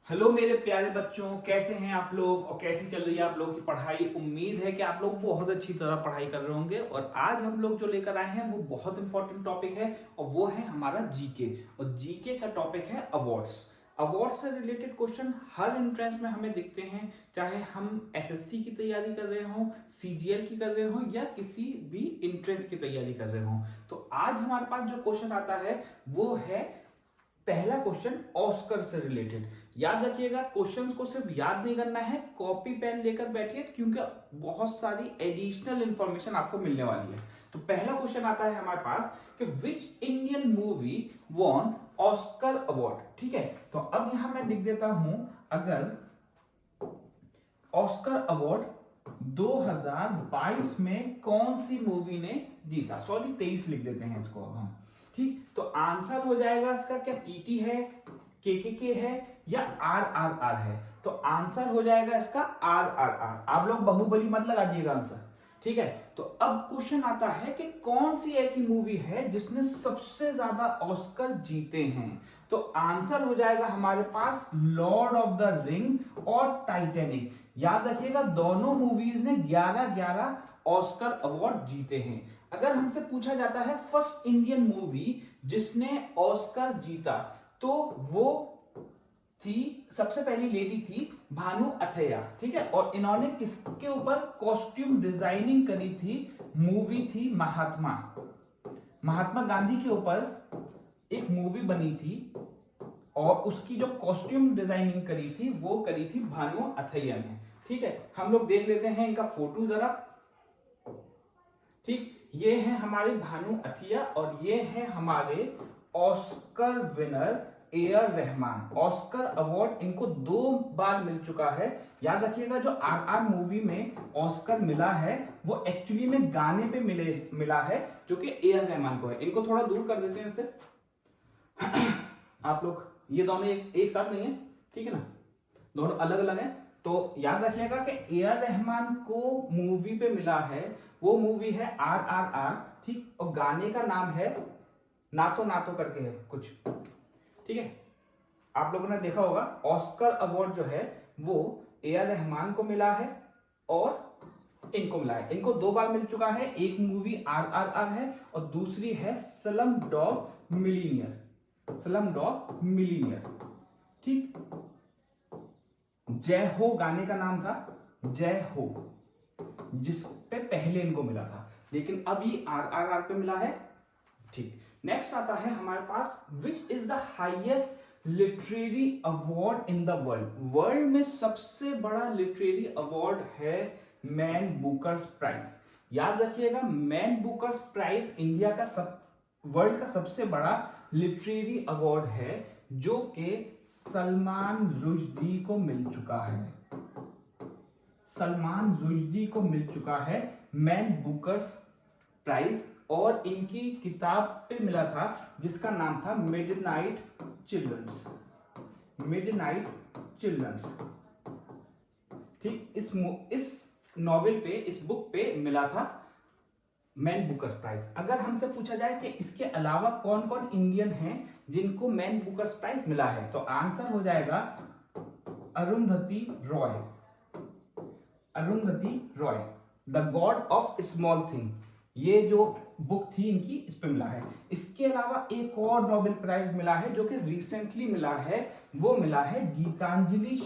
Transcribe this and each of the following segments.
Hello मेरे प्यारे बच्चों, कैसे हैं आप लोग और कैसी चल रही है आप लोगों की पढ़ाई। उम्मीद है कि आप लोग बहुत अच्छी तरह पढ़ाई कर रहे होंगे। और आज हम लोग जो लेकर आए हैं वो बहुत इंपॉर्टेंट टॉपिक है और वो है हमारा जीके। और जीके का टॉपिक है अवार्ड्स। अवार्ड्स से रिलेटेड क्वेश्चन हर एंट्रेंस में हमें दिखते हैं, चाहे हम एसएससी की तैयारी कर रहे हों, सीजीएल की कर रहे हों या किसी भी एंट्रेंस की तैयारी कर रहे हों। तो आज हमारे पास जो क्वेश्चन आता है वो है पहला क्वेश्चन ऑस्कर से रिलेटेड। याद रखिएगा, क्वेश्चंस को सिर्फ याद नहीं करना है, कॉपी पेन लेकर बैठिए क्योंकि बहुत सारी एडिशनल इंफॉर्मेशन आपको मिलने वाली है। तो पहला क्वेश्चन आता है हमारे पास कि which Indian movie won Oscar award. ठीक है, तो अब यहां मैं लिख देता हूं, अगर ऑस्कर अवार्ड 2022 में कौन सी मूवी ने जीता, सॉरी 23 लिख देते हैं इसको अब हम। ठीक, तो आंसर हो जाएगा इसका क्या टीटी है, के है या आर है। तो आंसर हो जाएगा इसका आर। आप लोग बाहुबली मत लगा दिएगा आंसर। ठीक है, तो अब क्वेश्चन आता है कि कौन सी ऐसी मूवी है जिसने सबसे ज्यादा ऑस्कर जीते हैं। तो आंसर हो जाएगा हमारे पास लॉर्ड ऑफ द रिंग और टाइटैनिक। याद रखिएगा, दोनों मूवीज ने 11-11 ऑस्कर अवार्ड जीते हैं। अगर हमसे पूछा जाता है फर्स्ट इंडियन मूवी जिसने ऑस्कर जीता, तो वो थी, सबसे पहली लेडी थी भानु अथैया। ठीक है, और इन्होंने किसके ऊपर कॉस्ट्यूम डिजाइनिंग करी थी, मूवी थी महात्मा गांधी के ऊपर एक मूवी बनी थी और उसकी जो कॉस्ट्यूम डिजाइनिंग करी थी वो करी थी भानु अथैया ने। ठीक है, हम लोग देख लेते हैं इनका फोटो जरा। ठीक, ये है हमारे भानु अथिया और ये है हमारे Oscar winner AR. Rahman. Oscar award इनको 2 बार मिल चुका है। याद रखिएगा, जो आर मूवी में ऑस्कर मिला है वो एक्चुअली में गाने पे मिला है जो कि ए.आर. रहमान को है। इनको थोड़ा दूर कर देते हैं इससे आप लोग, ये दोनों एक साथ नहीं है, ठीक है ना, दोनों अलग अलग है। तो याद रखिएगा कि ए.आर. रहमान को मूवी पे मिला है, वो मूवी है आर। ठीक, और गाने का नाम है नातो करके है कुछ। ठीक है, आप लोगों ने देखा होगा। ऑस्कर अवार्ड जो है वो ए.आर. रहमान को मिला है और इनको मिला है। इनको 2 बार मिल चुका है। एक मूवी आर है और दूसरी है स्लम डॉग मिलीनियर। ठीक, जय हो गाने का नाम था, जय हो, जिस पे पहले इनको मिला था, लेकिन अब ये आर पे मिला है। ठीक, नेक्स्ट आता है हमारे पास which is the highest literary award in the world में सबसे बड़ा लिटरेरी अवार्ड है मैन बुकर्स प्राइज। याद रखिएगा, मैन बुकर्स प्राइज इंडिया का वर्ल्ड का सबसे बड़ा लिटरेरी अवार्ड है जो कि सलमान रुश्दी को मिल चुका है। मैन बुकर्स प्राइज, और इनकी किताब पे मिला था जिसका नाम था मिडनाइट चिल्ड्रंस। ठीक, इस नॉवेल पे, इस बुक पे मिला था मैन बुकर्स प्राइज। अगर हमसे पूछा जाए कि इसके अलावा कौन कौन इंडियन हैं जिनको मैन बुकर्स प्राइज मिला है, तो आंसर हो जाएगा Arundhati Roy, the God of small thing. ये जो बुक थी इनकी, इस पे मिला है। इसके अलावा एक और नोबेल प्राइज मिला है जो कि रिसेंटली मिला है, वो मिला है गीतांजलि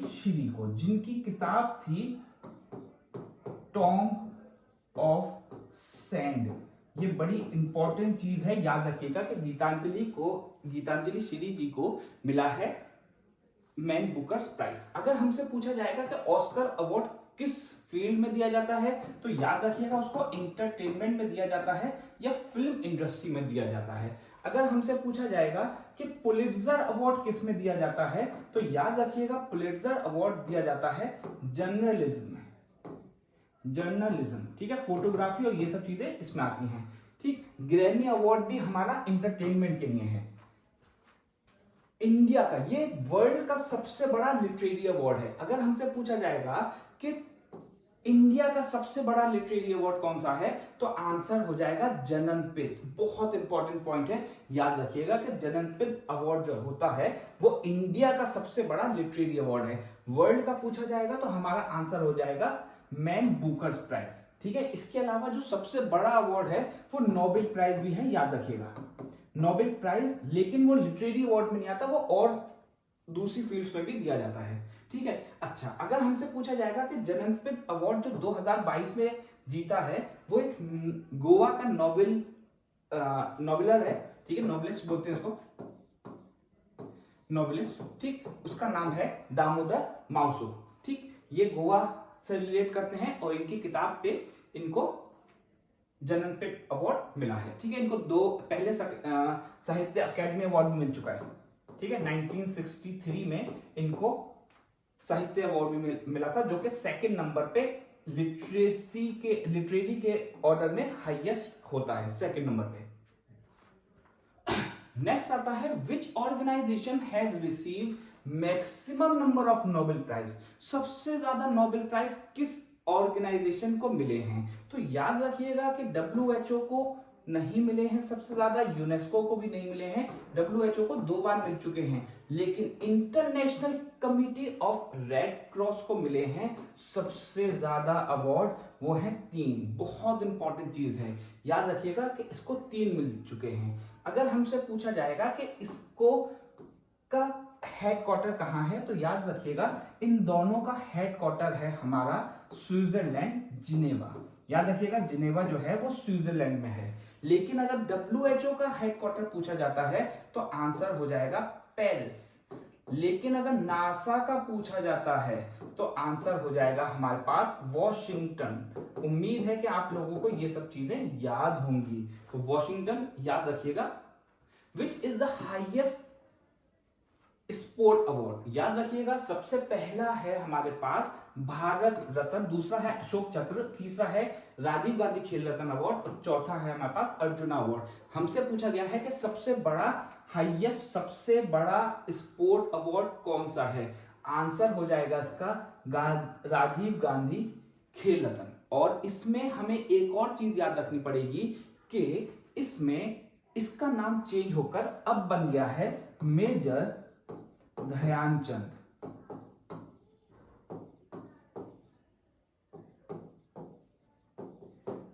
श्री को, जिनकी किताब थी टॉम्ब ऑफ सैंड। ये बड़ी इंपॉर्टेंट चीज है, याद रखिएगा कि गीतांजलि श्री जी को मिला है मैन बुकर्स प्राइज। अगर हमसे पूछा जाएगा कि ऑस्कर अवार्ड किस फील्ड में दिया जाता है, तो याद रखिएगा उसको एंटरटेनमेंट में दिया जाता है या फिल्म इंडस्ट्री में दिया जाता है। अगर हमसे पूछा जाएगा कि पुलिट्जर अवार्ड किस में दिया जाता है, तो याद रखिएगा पुलिट्जर अवार्ड दिया जाता है जर्नलिज्म। ठीक है, फोटोग्राफी और ये सब चीजें इसमें आती हैं। ठीक, ग्रैमी अवार्ड भी हमारा एंटरटेनमेंट के लिए है। इंडिया का ये वर्ल्ड का सबसे बड़ा लिटरेरी अवार्ड है। अगर हमसे पूछा जाएगा कि इंडिया का सबसे बड़ा लिटरेरी अवार्ड कौन सा है? तो आंसर हो जाएगा जननपित। बहुत इंपॉर्टेंट पॉइंट है, याद रखिएगा कि जननपित अवार्ड जो होता है वो इंडिया का सबसे बड़ा लिटरेरी अवार्ड है। वर्ल्ड का पूछा जाएगा तो हमारा आंसर हो जाएगा मैन बुकर्स प्राइज। ठीक है, इसके अलावा जो सबसे बड़ा अवार्ड है वो नोबेल प्राइज भी है, याद रखिएगा नोबेल प्राइज, लेकिन वो लिटरेरी अवार्ड में नहीं आता, वो और दूसरी फील्ड्स में भी दिया जाता है। ठीक है, अच्छा अगर हमसे पूछा जाएगा कि जननपित अवार्ड जो 2022 में जीता है वो एक गोवा का नोवेलर है, ठीक है, नोवेलिस्ट बोलते हैं उसको, नोवेलिस्ट, ठीक, उसका नाम है दामोदर माउसो। ठीक, ये गोवा से रिलेट करते हैं और इनकी किताब पे इनको जननपित अवार्ड मिला है। ठीक है, इनको दो पहले साहित्य अकेडमी अवार्ड मिल चुका है। ठीक है, 1963 में इनको साहित्य अवार्ड भी मिला था, जो कि सेकंड नंबर पे लिटरेरी के ऑर्डर में हाईएस्ट होता है, सेकंड नंबर पे। नेक्स्ट आता है which organisation has receive maximum number of Nobel prize. सबसे ज्यादा नोबेल प्राइज किस ऑर्गेनाइजेशन को मिले हैं? तो याद रखिएगा कि WHO को नहीं मिले हैं सबसे ज्यादा, यूनेस्को को भी नहीं मिले हैं, WHO को 2 बार मिल चुके हैं, लेकिन international committee of red cross को मिले हैं सबसे ज्यादा अवार्ड, वो है 3। बहुत इंपॉर्टेंट चीज है, याद रखिएगा कि इसको 3 मिल चुके हैं। अगर हमसे पूछा जाएगा कि इसको का हेडक्वार्टर कहां है, तो याद रखिएगा इन दोनों का हेडक्वार्टर है हमारा स्विट्जरलैंड, जिनेवा। याद रखिएगा जिनेवा जो है वो स्विट्जरलैंड में है। लेकिन अगर WHO का हेडक्वार्टर पूछा जाता है तो आंसर हो जाएगा पेरिस। लेकिन अगर नासा का पूछा जाता है तो आंसर हो जाएगा हमारे पास वॉशिंगटन। उम्मीद है कि आप लोगों को ये सब चीजें याद होंगी, तो वॉशिंगटन याद रखिएगा। विच is the highest sport award, याद रखिएगा सबसे पहला है हमारे पास भारत रत्न, दूसरा है अशोक चक्र, तीसरा है राजीव गांधी खेल रत्न अवार्ड और चौथा है हमारे पास अर्जुना अवार्ड। हमसे पूछा गया है कि सबसे बड़ा हाईएस्ट सबसे बड़ा स्पोर्ट अवार्ड कौन सा है? आंसर हो जाएगा इसका राजीव गांधी खेल रत्न। और इसमें हमें एक और चीज याद रखनी पड़ेगी कि इसमें इसका नाम चेंज होकर अब बन गया है मेजर ध्यानचंद।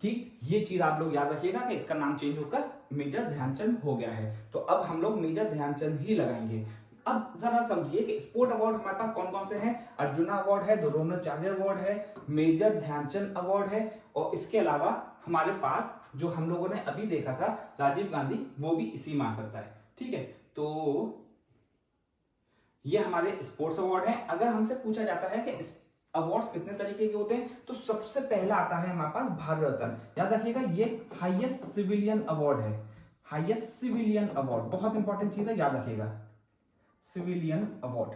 ठीक, ये चीज आप लोग याद रखिएगा कि इसका नाम चेंज होकर मेजर ध्यानचंद हो गया है, तो अब हम लोग मेजर ध्यानचंद ही लगाएंगे। अब जरा समझिए कि स्पोर्ट अवार्ड हमारे पास कौन कौन से हैं। अर्जुना अवार्ड है, द्रोणाचार्य अवार्ड है, मेजर ध्यानचंद अवार्ड है, और इसके अलावा हमारे पास जो हम लोगों ने अभी देखा था राजीव गांधी, वो भी इसी में आ सकता है। ठीक है, तो ये हमारे स्पोर्ट्स अवार्ड हैं। अगर हमसे पूछा जाता है कि अवार्ड्स कितने तरीके के होते हैं, तो सबसे पहला आता है हमारे पास भारत रत्न। याद रखिएगा ये हाईएस्ट सिविलियन अवार्ड है, हाईएस्ट सिविलियन अवार्ड, बहुत इंपॉर्टेंट चीज है, याद रखिएगा civilian award,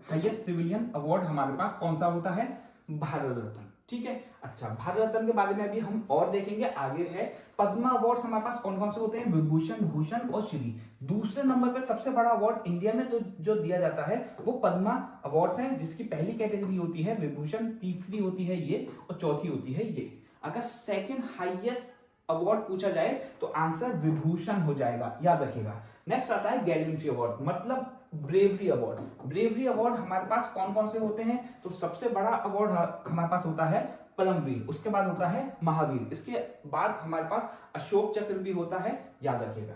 highest civilian award हमारे पास कौन सा होता है? भारत रत्न। ठीक है, अच्छा भारत रत्न के बारे में अभी हम और देखेंगे, आगे है पद्मा अवार्ड्स हमारे पास कौन कौन से होते हैं? विभूषण, भूषण और श्री। दूसरे नंबर पे सबसे बड़ा अवार्ड इंडिया में तो जो दिया जाता है वो पद्मा अवार्ड्स हैं, जिसकी पहली कैटेगरी होती है विभूषण, तीसरी होती है ये और चौथी होती है ये। अगर सेकंड हाईएस्ट अवार्ड पूछा जाए तो आंसर विभूषण हो जाएगा, याद रखिएगा। नेक्स्ट आता है गैलेंट्री अवार्ड, मतलब ब्रेवरी अवार्ड। ब्रेवरी अवार्ड हमारे पास कौन कौन से होते हैं? तो सबसे बड़ा अवार्ड हमारे पास होता है परमवीर, उसके बाद होता है महावीर, इसके बाद हमारे पास अशोक चक्र भी होता है, याद रखिएगा।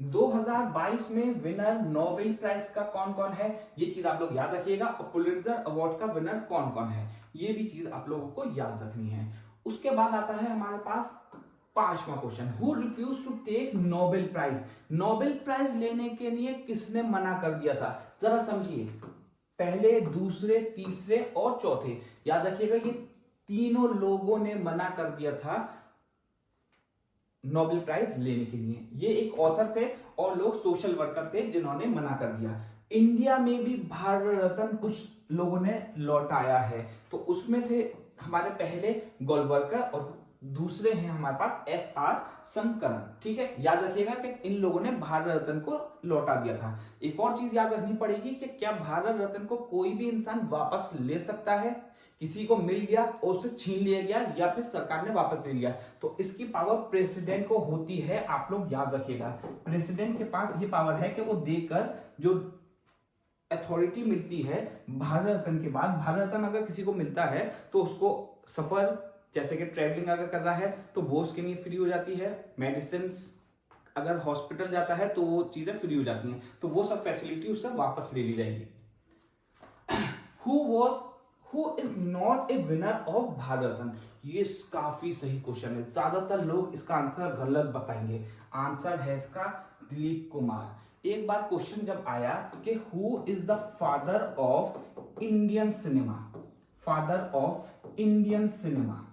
2022 में विनर नोबेल प्राइज का कौन कौन है, ये चीज आप लोग याद रखिएगा। और पुलित्जर अवार्ड का विनर कौन कौन है, ये भी चीज आप लोगों को याद रखनी है। उसके बाद आता है हमारे पास 5वां question, who refuse to take Nobel prize. Nobel prize लेने के लिए किसने मना कर दिया था? जरा समझिए, पहले, दूसरे, तीसरे और चौथे, याद रखिएगा ये तीनों लोगों ने मना कर दिया था नोबेल प्राइज लेने के लिए। ये एक ऑथर थे और लोग सोशल वर्कर थे जिन्होंने मना कर दिया। इंडिया में भी भारत रत्न कुछ लोगों ने लौटाया है, तो उसमें थे हमारे पहले गोलवलकर और दूसरे हैं हमारे पास SR शंकरन। ठीक है, याद रखिएगा कि इन लोगों ने भारत रत्न को लौटा दिया था। एक और चीज याद रखनी पड़ेगी कि क्या भारत रत्न को कोई भी इंसान वापस ले सकता है? किसी को मिल गया और उसे छीन लिया गया या फिर सरकार ने वापस ले लिया, तो इसकी पावर प्रेसिडेंट को होती है। आप लोग याद रखिएगा, प्रेसिडेंट के पास ये पावर है कि वो देकर जो अथॉरिटी मिलती है भारत रत्न के बाद, भारत रत्न अगर किसी को मिलता है तो उसको सफर, जैसे कि ट्रेवलिंग अगर कर रहा है तो वो उसके लिए फ्री हो जाती है। मेडिसिन अगर हॉस्पिटल जाता है तो वो चीजें फ्री हो जाती हैं, तो वो सब फैसिलिटी उससे वापस ले ली जाएगी। Who is not a winner of Bharat Ratna? ये काफी सही क्वेश्चन है, ज्यादातर लोग इसका आंसर गलत बताएंगे। आंसर है इसका दिलीप कुमार। एक बार क्वेश्चन जब आया कि who is the father of Indian cinema, father of Indian cinema,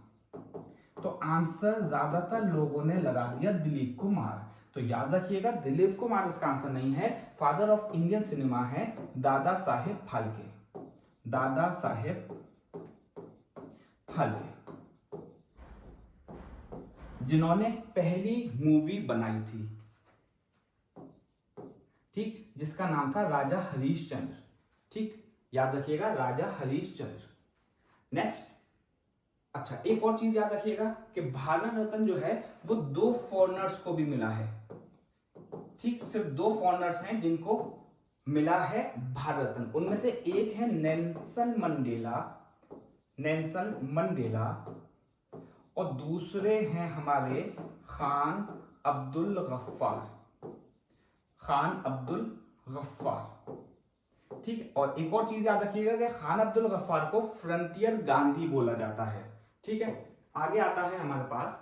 तो आंसर ज्यादातर लोगों ने लगा दिया दिलीप कुमार। तो याद रखिएगा दिलीप कुमार इसका आंसर नहीं है। फादर ऑफ इंडियन सिनेमा है दादा साहेब फाल्के, दादा साहेब फाल्के, जिन्होंने पहली मूवी बनाई थी, ठीक, जिसका नाम था राजा हरीशचंद्र। ठीक, याद रखिएगा राजा हरीशचंद्र। नेक्स्ट, अच्छा एक और चीज याद रखिएगा कि भारत रत्न जो है वो 2 फॉरेनर्स को भी मिला है। ठीक, सिर्फ 2 फॉरेनर्स हैं जिनको मिला है भारत रत्न। उनमें से एक है नेल्सन मंडेला, नेल्सन मंडेला, और दूसरे हैं हमारे खान अब्दुल गफ्फार, खान अब्दुल गफ्फार। ठीक, और एक और चीज याद रखिएगा कि खान अब्दुल गफ्फार को फ्रंटियर गांधी बोला जाता है। ठीक है, आगे आता है हमारे पास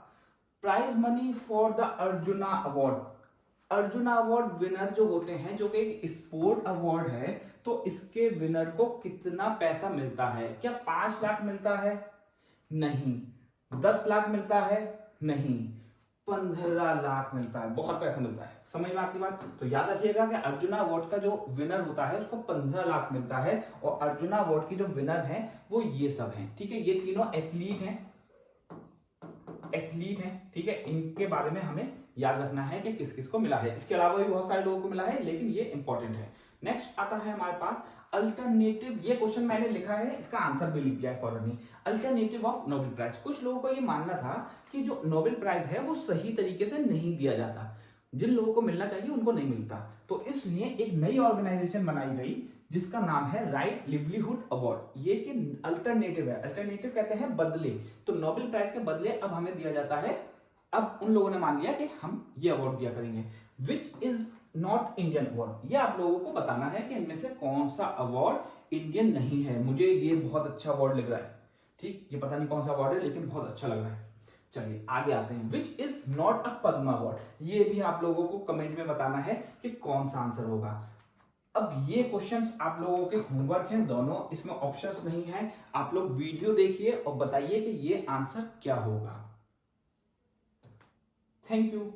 prize money for the Arjuna award. Arjuna award winner जो होते हैं, जो कि एक स्पोर्ट अवार्ड है, तो इसके विनर को कितना पैसा मिलता है? क्या 5 लाख मिलता है? नहीं। 10 लाख मिलता है? नहीं। 15 लाख मिलता है। बहुत पैसा मिलता है, समझ में आती बात? तो याद रखिएगा कि अर्जुना अवार्ड का जो विनर होता है उसको 15 लाख मिलता है, और अर्जुना अवार्ड की जो विनर है वो ये सब हैं। ठीक है, ये तीनों एथलीट हैं, एथलीट हैं। ठीक है, इनके बारे में हमें याद रखना है कि किस किस को मिला है। इसके अलावा भी बहुत सारे लोगों को मिला है, लेकिन ये इंपॉर्टेंट है। नेक्स्ट आता है हमारे पास अल्टरनेटिव। ये क्वेश्चन मैंने लिखा है, इसका आंसर भी लिख दिया है forward. Alternative of Nobel Prize. कुछ लोगों को ये मानना था कि जो नोबेल प्राइज है वो सही तरीके से नहीं दिया जाता, जिन लोगों को मिलना चाहिए उनको नहीं मिलता, तो इसलिए एक नई ऑर्गेनाइजेशन बनाई गई जिसका नाम है राइट लिवलीहुड अवार्ड। ये कि अल्टरनेटिव है, अल्टरनेटिव कहते हैं बदले, तो नोबेल प्राइज के बदले अब हमें दिया जाता है। अब उन लोगों ने मान लिया कि हम ये अवार्ड दिया करेंगे। Which is not Indian award, ये आप लोगों को बताना है कि इनमें से कौन सा अवार्ड इंडियन नहीं है। मुझे ये बहुत अच्छा अवार्ड लग रहा है, ठीक, ये पता नहीं कौन सा अवार्ड है लेकिन बहुत अच्छा लग रहा है। चलिए आगे आते हैं। Which is not a Padma award, ये भी आप लोगों को कमेंट में बताना है कि कौन सा आंसर होगा। अब ये क्वेश्चंस आप लोगों के होमवर्क हैं दोनों, इसमें ऑप्शंस नहीं है। आप लोग वीडियो देखिए और बताइए कि ये आंसर क्या होगा। Thank you.